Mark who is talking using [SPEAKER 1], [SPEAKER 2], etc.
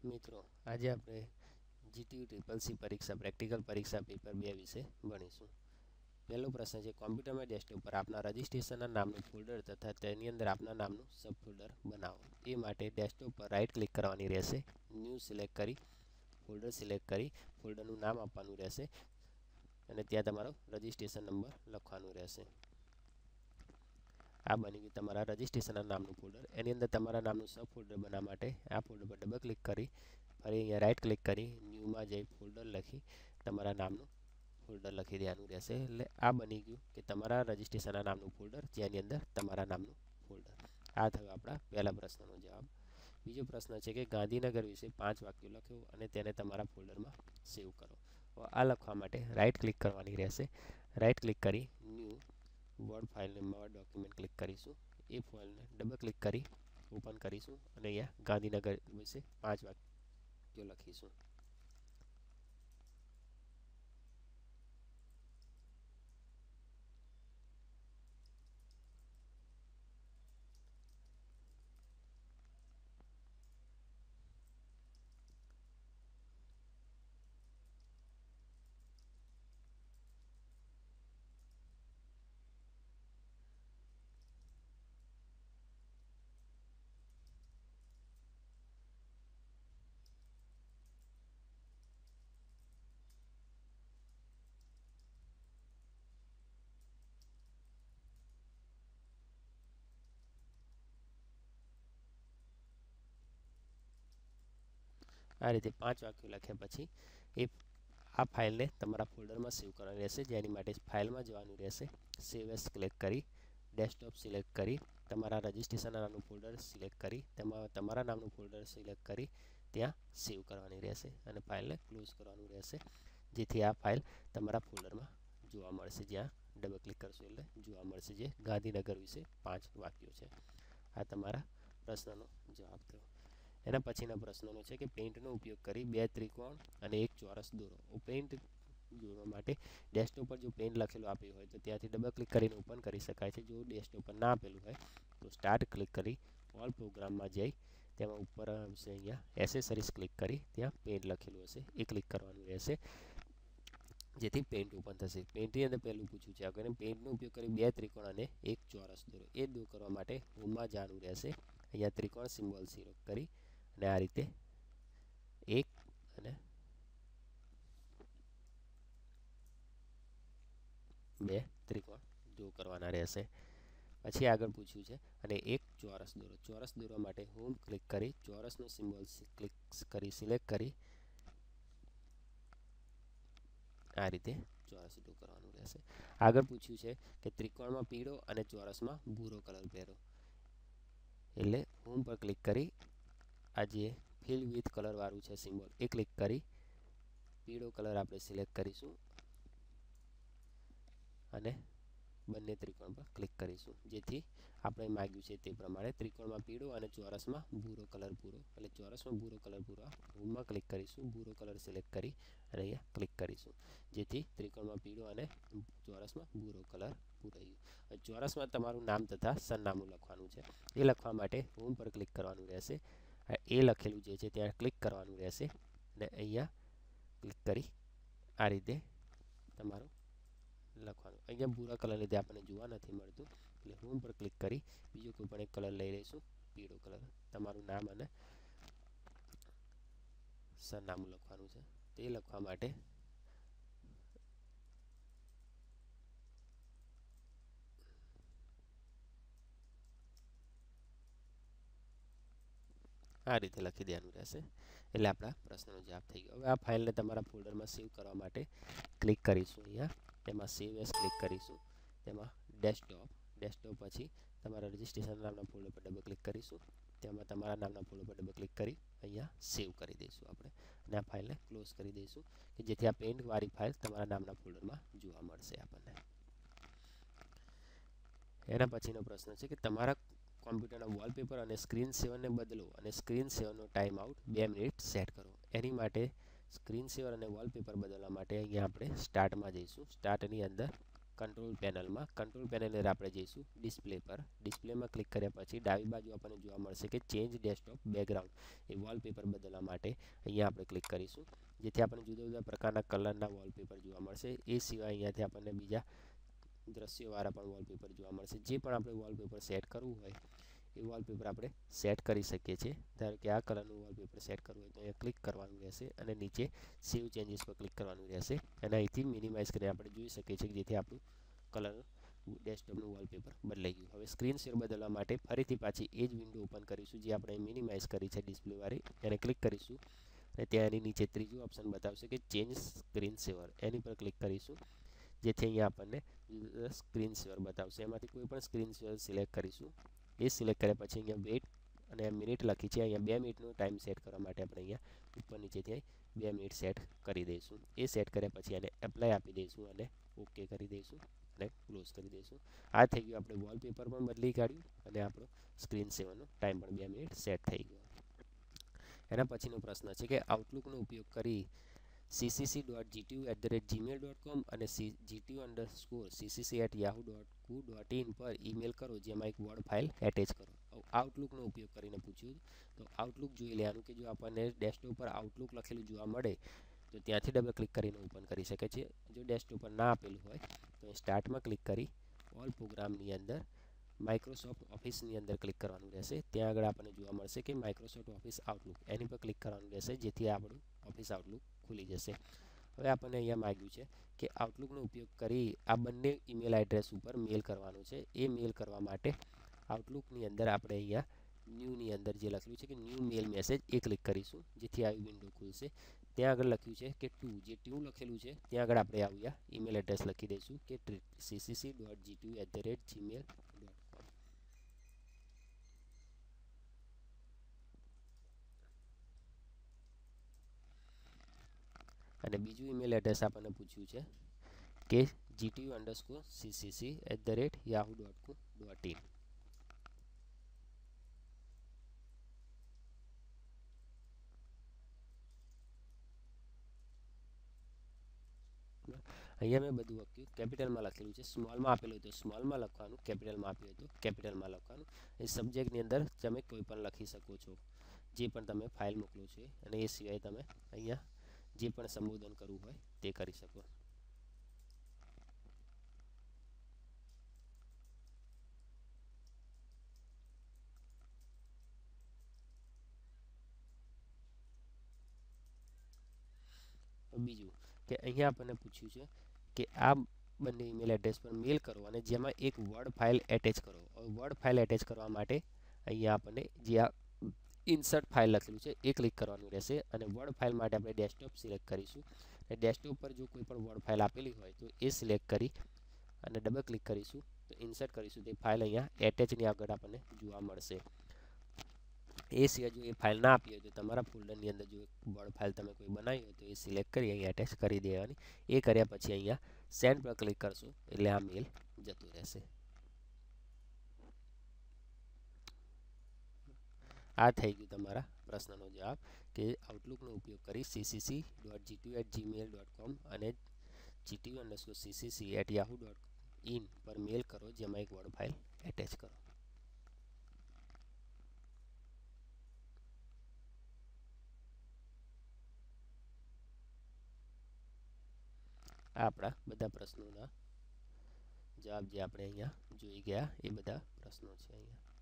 [SPEAKER 1] મિત્રો આજે આપણે જીટીયુ ટ્રિપલ સી પરીક્ષા પ્રેક્ટિકલ પરીક્ષા પેપર 2 વિશે ભણીશું। પહેલો પ્રશ્ન છે, કોમ્પ્યુટરમાં ડેસ્કટોપ પર આપના રજિસ્ટ્રેશનના નામનું ફોલ્ડર તથા તેની અંદર આપના નામનું સબ ફોલ્ડર બનાવો। એ માટે ડેસ્કટોપ પર રાઈટ ક્લિક કરવાની રહેશે, ન્યૂ સિલેક્ટ કરી ફોલ્ડર સિલેક્ટ કરી ફોલ્ડરનું નામ આપવાનું રહેશે અને ત્યાં તમારો રજિસ્ટ્રેશન નંબર લખવાનું રહેશે। આ બની ગયું તમારા રજિસ્ટ્રેશનના નામનું ફોલ્ડર। એની અંદર તમારા નામનું સબ ફોલ્ડર બનાવવા માટે આ ફોલ્ડર પર ડબલ ક્લિક કરી ફરી અહીંયા રાઈટ ક્લિક કરી ન્યૂમાં જઈ ફોલ્ડર લખી તમારા નામનું ફોલ્ડર લખી દેવાનું રહેશે। એટલે આ બની ગયું કે તમારા રજિસ્ટ્રેશનના નામનું ફોલ્ડર, જેની અંદર તમારા નામનું ફોલ્ડર। આ થયો આપણા પહેલા પ્રશ્નનો જવાબ। બીજો પ્રશ્ન છે કે ગાંધીનગર વિશે 5 વાક્યો લખો અને તેને તમારા ફોલ્ડરમાં સેવ કરો। આ લખવા માટે રાઈટ ક્લિક કરવાની રહેશે, રાઈટ ક્લિક કરી ન્યૂ વર્ડ ફાઇલમાં ડોક્યુમેન્ટ ક્લિક કરીશું। એ ફાઇલને ડબલ ક્લિક કરી ઓપન કરીશું અને અહીંયા ગાંધીનગર વિશે 5 વાક્યો લખીશું। આ રીતે 5 વાક્યો લખ્યા પછી આ ફાઇલને તમારા ફોલ્ડરમાં સેવ કરવાની રહેશે, જેની માટે ફાઇલમાં જવાનું રહેશે, સેવ એઝ ક્લિક કરી ડેસ્કટોપ સિલેક્ટ કરી તમારા રજિસ્ટ્રેશનના નામનું ફોલ્ડર સિલેક્ટ કરી તેમાં તમારા નામનું ફોલ્ડર સિલેક્ટ કરી ત્યાં સેવ કરવાની રહેશે અને ફાઇલને ક્લોઝ કરવાનું રહેશે, જેથી આ ફાઇલ તમારા ફોલ્ડરમાં જોવા મળશે। જ્યાં ડબલ ક્લિક કરશો એટલે જોવા મળશે, જે ગાંધીનગર વિશે 5 વાક્યો છે। આ તમારા પ્રશ્નનો જવાબ થયો। એના પછીના પ્રશ્નનો છે કે પેઇન્ટનો ઉપયોગ કરી 2 ત્રિકોણ અને 1 ચોરસ દોરો। પેઇન્ટ દોરવા માટે ડેસ્કટોપ પર જો પેઇન્ટ લખેલું આપ્યું હોય તો ત્યાંથી ડબલ ક્લિક કરીને ઓપન કરી શકાય છે। જો ડેસ્કટોપ પર ના આપેલું હોય તો સ્ટાર્ટ ક્લિક કરી ઓલ પ્રોગ્રામમાં જઈ તેમાં ઉપર આવશે, અહીંયા એસેસરીઝ ક્લિક કરી ત્યાં પેઇન્ટ લખેલું હશે એ ક્લિક કરવાનું રહેશે, જેથી પેઇન્ટ ઓપન થશે। પેઇન્ટની અંદર પહેલું પૂછ્યું છે આપણે પેઇન્ટનો ઉપયોગ કરી 2 ત્રિકોણ અને 1 ચોરસ દોરો। એ દૂર કરવા માટે હોમમાં જવાનું રહેશે, અહીંયા ત્રિકોણ સિમ્બોલ સિલેક્ટ કરી અને આ રીતે 1 અને 2 ત્રિકોણ ડ્રો કરવાના રહેશે। પછી આગળ પૂછ્યું છે અને 1 ચોરસ દોરો। ચોરસ દોરવા માટે હોમ ક્લિક કરી ચોરસનો સિમ્બોલ ક્લિક કરી સિલેક્ટ કરી આ રીતે ચોરસ ડ્રો કરવાનું રહેશે। આગળ પૂછ્યું છે કે ત્રિકોણમાં પીળો અને ચોરસમાં ભૂરો કલર પહેરો। એટલે હોમ પર ક્લિક કરી આ જે ફિલ વિથ કલર વાળું છે સિમ્બોલ એ ક્લિક કરી પીળો કલર આપણે સિલેક્ટ કરીશું અને બંને ત્રિકોણ પર ક્લિક કરીશું, જેથી આપણે માંગ્યું છે તે પ્રમાણે ત્રિકોણમાં પીળો અને ચોરસમાં ભૂરો કલર પૂરો। એટલે ચોરસમાં ભૂરો કલર પૂરો હોમમાં ક્લિક કરીશું, ભૂરો કલર સિલેક્ટ કરી અને અહીંયા ક્લિક કરીશું, જેથી ત્રિકોણમાં પીળો અને ચોરસમાં ભૂરો કલર પૂરાઈ ગયો। ચોરસમાં તમારું નામ તથા સરનામું લખવાનું છે। એ લખવા માટે હોમ પર ક્લિક કરવાનું રહેશે, એ લખેલું જે છે ત્યાં ક્લિક કરવાનું રહેશે અને અહીંયા ક્લિક કરી આ રીતે તમારું લખવાનું। અહીંયા ભૂરા કલર લીધે આપણને જોવા નથી મળતું, એટલે હોમ પર ક્લિક કરી બીજો કોઈ પણ એક કલર લઈ લઈશું, પીળો કલર। તમારું નામ અને સરનામું લખવાનું છે। તે લખવા માટે આ રીતે લખી દેવાનું રહેશે, એટલે આપણા પ્રશ્નનો જવાબ થઈ ગયો। હવે આ ફાઇલને તમારા ફોલ્ડરમાં સેવ કરવા માટે ક્લિક કરીશું, અહીંયા તેમાં સેવ એઝ ક્લિક કરીશું, તેમાં ડેસ્કટોપ પછી તમારા રજિસ્ટ્રેશન નામના ફોલ્ડર પર ડબલ ક્લિક કરીશું, તેમાં તમારા નામના ફોલ્ડર પર ડબલ ક્લિક કરી અહીંયા સેવ કરી દઈશું આપણે અને આ ફાઇલને ક્લોઝ કરી દઈશું, કે જેથી આ પેઇન્ટવાળી ફાઇલ તમારા નામના ફોલ્ડરમાં જોવા મળશે આપણને। એના પછીનો પ્રશ્ન છે કે તમારા કોમ્પ્યુટરના વોલપેપર અને સ્ક્રીન સેવરને બદલો અને સ્ક્રીન સેવરનો ટાઈમ આઉટ 2 મિનિટ સેટ કરો। એની માટે સ્ક્રીન સેવર અને વોલપેપર બદલવા માટે અહીંયા આપણે સ્ટાર્ટમાં જઈશું, સ્ટાર્ટની અંદર કંટ્રોલ પેનલની અંદર આપણે જઈશું ડિસ્પ્લે પર. ડિસ્પ્લેમાં ક્લિક કર્યા પછી ડાબી બાજુ આપણને જોવા મળશે કે ચેન્જ ડેસ્કટોપ બેકગ્રાઉન્ડ, એ વોલપેપર બદલવા માટે અહીંયા આપણે ક્લિક કરીશું, જેથી આપણને જુદા જુદા પ્રકારના કલરના વોલપેપર જોવા મળશે. એ સિવાય અહીંયાથી આપણને બીજા દ્રશ્યોવાળા પણ વોલપેપર જોવા મળશે. જે પણ આપણે વોલપેપર સેટ કરવું હોય એ વોલપેપર આપણે સેટ કરી શકીએ છીએ. ધારો કે આ કલરનું વોલપેપર સેટ કરવું હોય તો અહીંયા ક્લિક કરવાનું રહેશે અને નીચે સેવ ચેન્જીસ પર ક્લિક કરવાનું રહેશે અને અહીંથી મિનિમાઇઝ કરીને આપણે જોઈ શકીએ છીએ કે જેથી આપણું કલર ડેસ્કટોપનું વોલપેપર બદલાઈ ગયું. હવે સ્ક્રીન શેર બદલવા માટે ફરીથી પાછી એ જ વિન્ડો ઓપન કરીશું જે આપણે મિનિમાઇઝ કરી છે ડિસ્પ્લેવાળી, એને ક્લિક કરીશું અને ત્યાં એની નીચે ત્રીજું ઓપ્શન બતાવશે કે ચેન્જ સ્ક્રીન સેવર, એની પર ક્લિક કરીશું જેથી અહીંયા આપણને સ્ક્રીન શેર બતાવશે. એમાંથી કોઈ પણ સ્ક્રીન શેર સિલેક્ટ કરીશું. એ સિલેક્ટ કર્યા પછી અહીંયા વેટ અને મિનિટ લખી છે, અહીંયા 2 મિનિટનો ટાઈમ સેટ કરવા માટે આપણે અહીંયા ઉપર નીચેથી 2 મિનિટ સેટ કરી દઈશું. એ સેટ કર્યા પછી એને એપ્લાય આપી દઈશું અને ઓકે કરી દઈશું અને ક્લોઝ કરી દઈશું. આ થઈ ગયું, આપણે વોલપેપર પણ બદલી કાઢ્યું અને આપણો સ્ક્રીન સેવરનો ટાઈમ પણ 2 મિનિટ સેટ થઈ ગયો. એના પછીનો પ્રશ્ન છે કે આઉટલુકનો ઉપયોગ કરી ccc.gtu@gmail.com અને gtu_ccc@yahoo.co.in પર ઈમેલ કરો જેમાં એક વર્ડ ફાઇલ એટેચ કરો. આઉટલુકનો ઉપયોગ કરીને પૂછ્યું તો આઉટલુક જોઈ લેવાનું કે જો આપણને ડેસ્કટોપ પર આઉટલુક લખેલું જોવા મળે તો ત્યાંથી ડબલ ક્લિક કરીને ઓપન કરી શકે છે. જો ડેસ્કટોપ પર ના આપેલું હોય તો સ્ટાર્ટમાં ક્લિક કરી ઓલ પ્રોગ્રામની અંદર માઇક્રોસોફ્ટ ઓફિસની અંદર ક્લિક કરવાનું રહેશે. ત્યાં આગળ આપણને જોવા મળશે કે માઇક્રોસોફ્ટ ઓફિસ આઉટલુક, એની પર ક્લિક કરવાનું રહેશે જેથી આપણું ઓફિસ આઉટલુક ખુલી જશે. હવે આપણને અહીંયા માગ્યું છે કે આઉટલુકનો ઉપયોગ કરી આ બંને ઈમેલ એડ્રેસ ઉપર મેલ કરવાનું છે. એ મેલ કરવા માટે આઉટલુકની અંદર આપણે અહીંયા ન્યૂની અંદર જે લખ્યું છે કે ન્યૂ મેલ મેસેજ, એ ક્લિક કરીશું જેથી આવી વિન્ડો ખુલશે. ત્યાં આગળ લખ્યું છે કે જે ટુ લખેલું છે ત્યાં આગળ આપણે આવ્યા ઈમેલ એડ્રેસ લખી દઈશું કે ccc.gtu@gmail.com. અને બીજું ઈમેલ એડ્રેસ આપણને પૂછ્યું છે કે gtu_ccc@yahoo.co.in. અહીંયા મેં બધું લખ્યું, કેપિટલમાં લખેલું છે. સ્મોલમાં આપેલું હોય તો સ્મોલમાં લખવાનું, કેપિટલમાં આપ્યું હોય તો કેપિટલમાં લખવાનું. એ સબ્જેક્ટની અંદર તમે કોઈ પણ લખી શકો છો જે પણ તમે ફાઇલ મોકલો છો અને એ સિવાય તમે અહીંયા જે પણ સંબોધન કરવું હોય તે કરી શકો. બીજું કે અહીંયા આપણને પૂછ્યું છે કે આ બંને ઈમેલ એડ્રેસ પર મેલ કરો અને જેમાં એક વર્ડ ફાઇલ એટેચ કરો. વર્ડ ફાઇલ એટેચ કરવા માટે અહીંયા આપણને જે આ ઇન્સર્ટ ફાઇલ લખેલું છે એ ક્લિક કરવાનું રહેશે અને વર્ડ ફાઇલ માટે આપણે ડેસ્કટોપ સિલેક્ટ કરીશું અને ડેસ્કટોપ પર જો કોઈ પણ વર્ડ ફાઇલ આપેલી હોય તો એ સિલેક્ટ કરી અને ડબલ ક્લિક કરીશું તો ઇન્સર્ટ કરીશું. તે ફાઇલ અહીંયા એટેચની આગળ આપણને જોવા મળશે. એ સિવાય જો એ ફાઇલ ના આપી હોય તો તમારા ફોલ્ડરની અંદર જો વર્ડ ફાઇલ તમે કોઈ બનાવી હોય તો એ સિલેક્ટ કરી અહીંયા એટેચ કરી દેવાની. એ કર્યા પછી અહીંયા સેન્ડ પર ક્લિક કરશો એટલે આ મેલ જતું રહેશે. આ થઈ ગયું તમારા પ્રશ્નનો જવાબ કે આઉટલુકનો ઉપયોગ કરી ccc.gtu@gmail.com અને gtu_ccc@yahoo.in પર મેલ કરો જેમાં એક વર્ડ ફાઇલ એટેચ કરો. આ આપણા બધા પ્રશ્નોના જવાબ જે આપણે અહીંયા જોઈ ગયા એ બધા પ્રશ્નો છે અહીંયા.